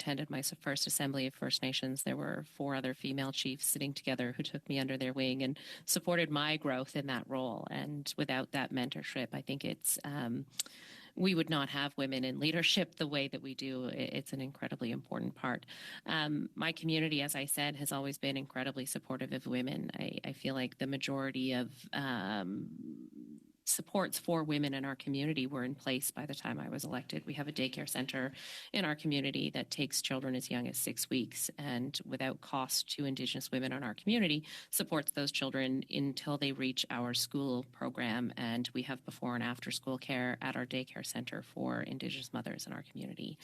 attended my first assembly of First Nations, there were 4 other female chiefs sitting together who took me under their wing and supported my growth in that role. And without that mentorship, I think we would not have women in leadership the way that we do. It's an incredibly important part. My community, as I said, has always been incredibly supportive of women. I feel like the majority of supports for women in our community were in place by the time I was elected. We have a daycare center in our community that takes children as young as 6 weeks and without cost to Indigenous women in our community supports those children until they reach our school program. And we have before and after school care at our daycare center for Indigenous mothers in our community.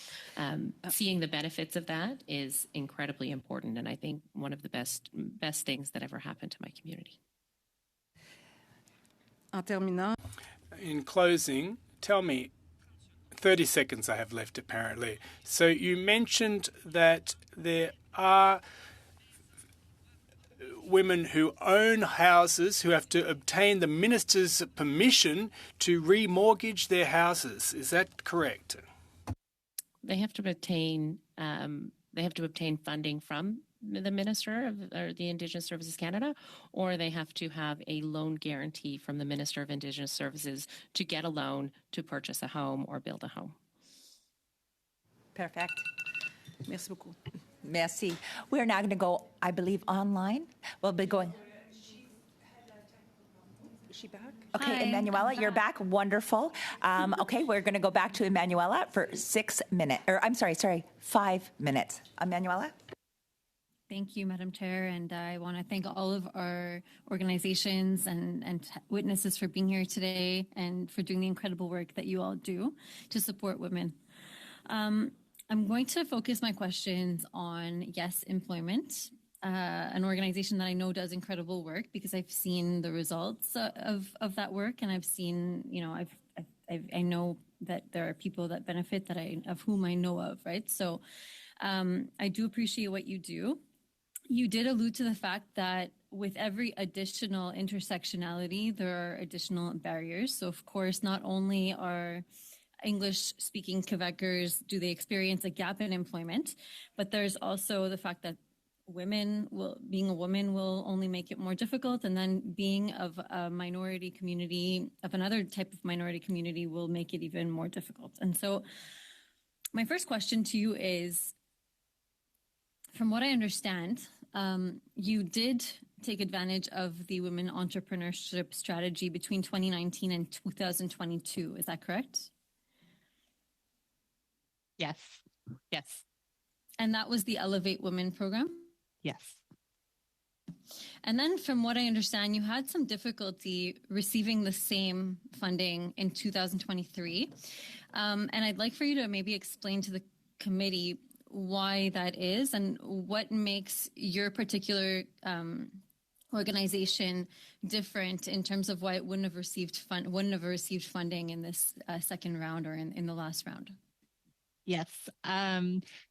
Seeing the benefits of that is incredibly important. And I think one of the best things that ever happened to my community. In closing, tell me, 30 seconds I have left apparently. So you mentioned that there are women who own houses who have to obtain the minister's permission to remortgage their houses. Is that correct? They have to obtain funding from the Minister or the Indigenous Services Canada, or they have to have a loan guarantee from the Minister of Indigenous Services to get a loan to purchase a home or build a home. Perfect. Merci beaucoup. Merci. We're now going to go, I believe, online. We'll be going. Is she back? Okay, hi, Emanuela, you're back. Wonderful. Okay, we're going to go back to Emanuela for 6 minutes. Or I'm sorry, 5 minutes. Emanuela? Thank you, Madam Chair, and I want to thank all of our organizations and witnesses for being here today and for doing the incredible work that you all do to support women. I'm going to focus my questions on Yes Employment, an organization that I know does incredible work because I've seen the results of that work, and I've seen, I know that there are people that benefit of whom I know of, right? So I do appreciate what you do. You did allude to the fact that with every additional intersectionality, there are additional barriers. So, of course, not only are English-speaking Quebecers, do they experience a gap in employment, but there's also the fact that being a woman will only make it more difficult, and then being of a minority community, of another type of minority community, will make it even more difficult. And so my first question to you is, from what I understand, you did take advantage of the women entrepreneurship strategy between 2019 and 2022. Is that correct? Yes. And that was the Elevate Women program? Yes. And then from what I understand, you had some difficulty receiving the same funding in 2023. And I'd like for you to maybe explain to the committee why that is and what makes your particular organization different in terms of why it wouldn't have received funding in this second round or in the last round. Yes.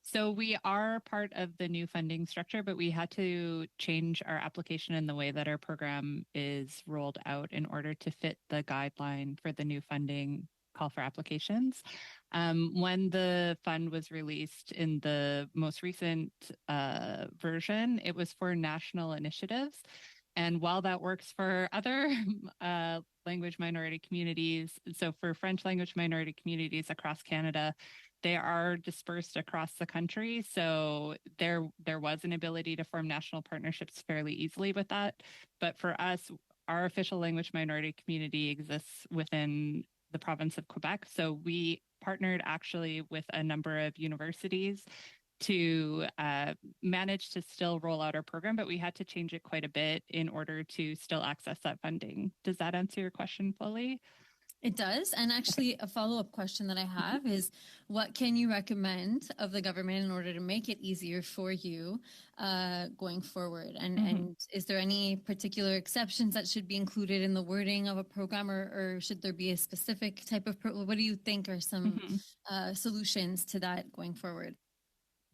So we are part of the new funding structure, but we had to change our application and the way that our program is rolled out in order to fit the guideline for the new funding call for applications. When the fund was released in the most recent version, it was for national initiatives. And while that works for other language minority communities, so for French language minority communities across Canada, they are dispersed across the country. So there was an ability to form national partnerships fairly easily with that. But for us, our official language minority community exists within the province of Quebec. So we partnered actually with a number of universities to manage to still roll out our program, but we had to change it quite a bit in order to still access that funding. Does that answer your question fully? It does. And actually, a follow-up question that I have is, what can you recommend of the government in order to make it easier for you going forward? And is there any particular exceptions that should be included in the wording of a program, or should there be a specific type of what do you think are some solutions to that going forward?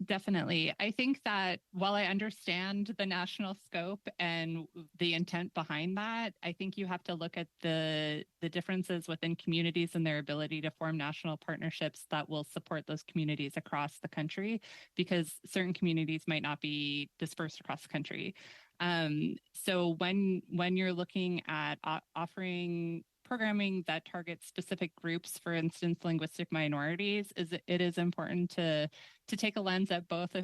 Definitely. I think that while I understand the national scope and the intent behind that, I think you have to look at the differences within communities and their ability to form national partnerships that will support those communities across the country, because certain communities might not be dispersed across the country. So when you're looking at offering programming that targets specific groups, for instance, linguistic minorities, it is important to take a lens at both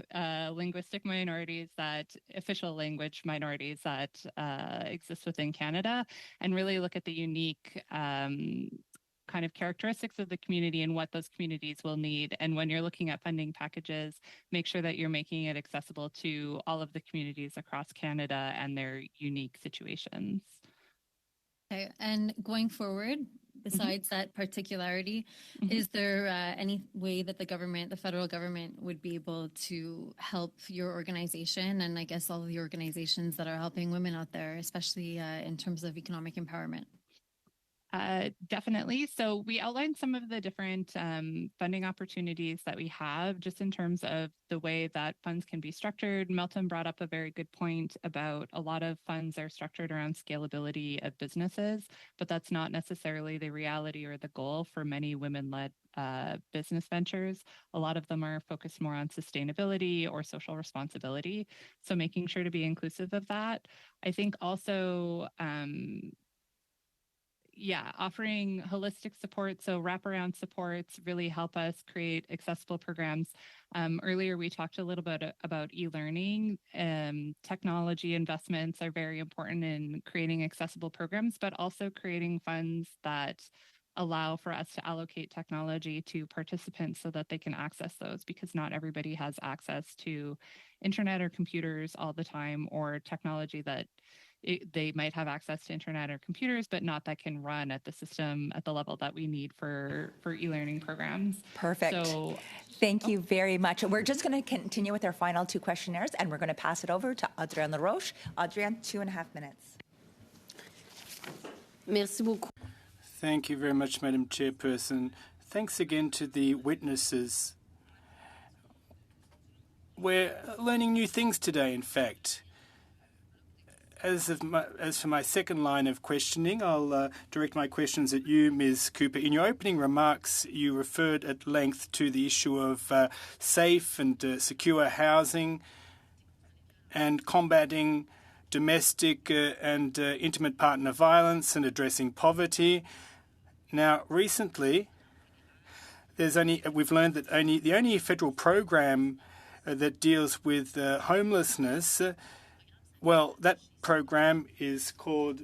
linguistic minorities, that official language minorities that exist within Canada, and really look at the unique kind of characteristics of the community and what those communities will need. And when you're looking at funding packages, make sure that you're making it accessible to all of the communities across Canada and their unique situations. Okay. And going forward, besides that particularity, is there any way that the federal government would be able to help your organization, and I guess all of the organizations that are helping women out there, especially in terms of economic empowerment? Definitely. So we outlined some of the different funding opportunities that we have, just in terms of the way that funds can be structured. Melton brought up a very good point about a lot of funds are structured around scalability of businesses, but that's not necessarily the reality or the goal for many women-led business ventures. A lot of them are focused more on sustainability or social responsibility. So making sure to be inclusive of that. I think also offering holistic support, so wraparound supports, really help us create accessible programs. Earlier, we talked a little bit about e-learning. Technology investments are very important in creating accessible programs, but also creating funds that allow for us to allocate technology to participants so that they can access those, because not everybody has access to internet or computers all the time, or technology that they might have access to internet or computers, but not that can run at the level that we need for e-learning programs. Perfect. So, Thank you very much. We're just going to continue with our final two questionnaires, and we're going to pass it over to Adrienne LaRoche. Adrienne, 2.5 minutes. Merci beaucoup. Thank you very much, Madam Chairperson. Thanks again to the witnesses. We're learning new things today, in fact. As for my second line of questioning, I'll direct my questions at you, Ms. Cooper. In your opening remarks, you referred at length to the issue of safe and secure housing and combating domestic and intimate partner violence and addressing poverty. Now, recently, we've learned that the only federal program that deals with homelessness, that program is called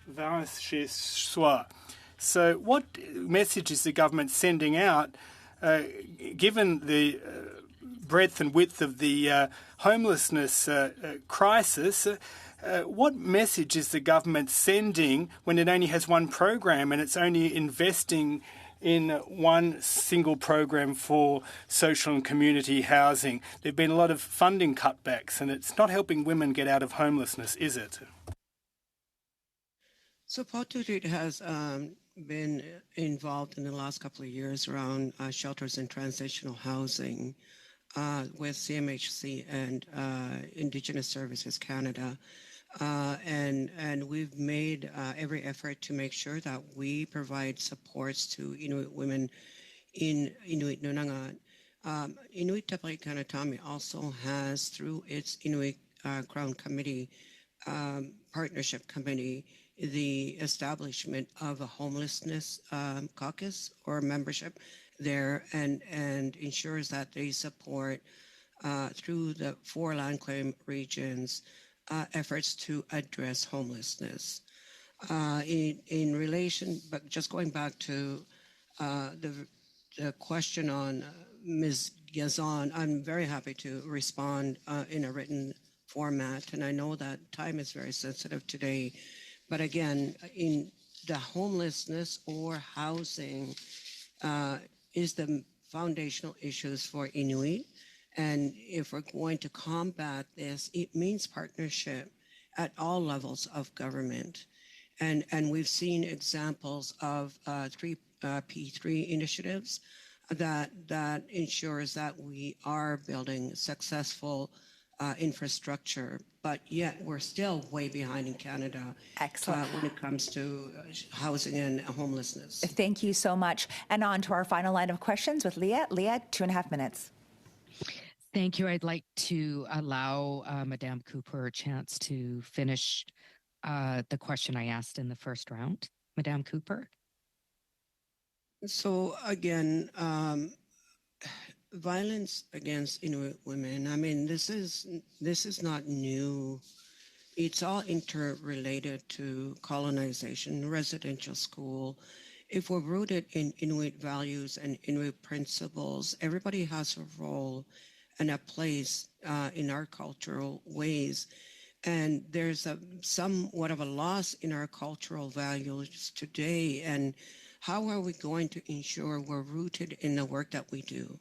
Vivre chez soi. So what message is the government sending out, given the breadth and width of the homelessness crisis? What message is the government sending when it only has one program and it's only investing in one single program for social and community housing? There have been a lot of funding cutbacks, and it's not helping women get out of homelessness, is it? So Paperback has been involved in the last couple of years around shelters and transitional housing with CMHC and Indigenous Services Canada. And we've made every effort to make sure that we provide supports to Inuit women in Inuit Nunangat. Inuit Tapari Kanatami also has, through its Inuit Crown Committee, Partnership Committee, the establishment of a homelessness caucus or membership there, and ensures that they support through the 4 land claim regions efforts to address homelessness. In relation, but just going back to the question on Ms. Yazan, I'm very happy to respond in a written format, and I know that time is very sensitive today. But again, in the homelessness or housing is the foundational issues for Inuit. And if we're going to combat this, it means partnership at all levels of government. And we've seen examples of P3 initiatives that ensures that we are building successful infrastructure, but yet we're still way behind in Canada. Excellent. When it comes to housing and homelessness. Thank you so much. And on to our final line of questions with Leah. Leah, 2.5 minutes. Thank you. I'd like to allow Madame Cooper a chance to finish the question I asked in the first round. Madame Cooper? So again, violence against Inuit women, I mean, this is not new. It's all interrelated to colonization, residential school. If we're rooted in Inuit values and Inuit principles, everybody has a role and a place in our cultural ways. And there's somewhat of a loss in our cultural values today. And how are we going to ensure we're rooted in the work that we do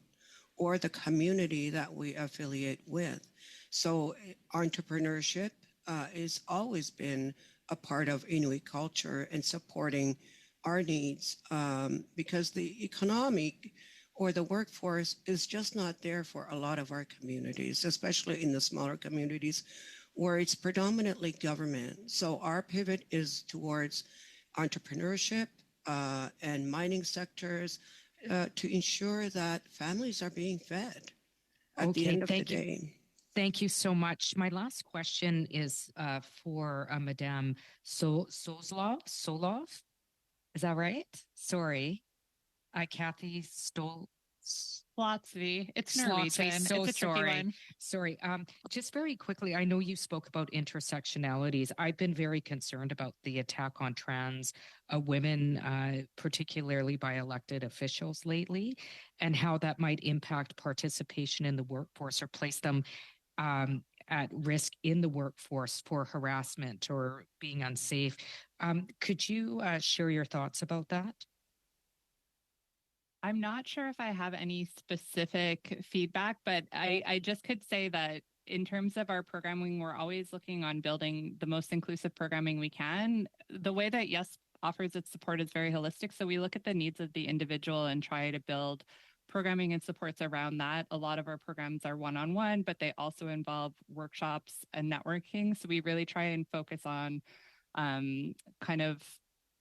or the community that we affiliate with? So entrepreneurship has always been a part of Inuit culture and supporting our needs because the economic or the workforce is just not there for a lot of our communities, especially in the smaller communities where it's predominantly government. So our pivot is towards entrepreneurship and mining sectors to ensure that families are being fed at the end of the day. Thank you so much. My last question is for Madame Solov. Is that right? Sorry. Kathy Slotsy. It's Norwegian. So it's a tricky one. Sorry. Just very quickly, I know you spoke about intersectionalities. I've been very concerned about the attack on trans women, particularly by elected officials lately, and how that might impact participation in the workforce or place them at risk in the workforce for harassment or being unsafe. Could you share your thoughts about that? I'm not sure if I have any specific feedback, but I just could say that in terms of our programming, we're always looking on building the most inclusive programming we can. The way that YES offers its support is very holistic. So we look at the needs of the individual and try to build programming and supports around that. A lot of our programs are one-on-one, but they also involve workshops and networking. So we really try and focus on kind of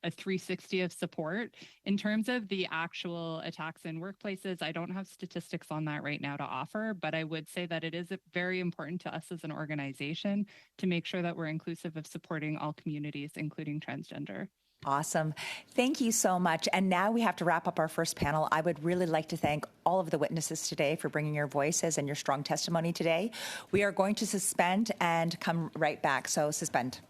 a 360 of support. In terms of the actual attacks in workplaces, I don't have statistics on that right now to offer, but I would say that it is very important to us as an organization to make sure that we're inclusive of supporting all communities, including transgender. Awesome. Thank you so much. And now we have to wrap up our first panel. I would really like to thank all of the witnesses today for bringing your voices and your strong testimony today. We are going to suspend and come right back. So suspend.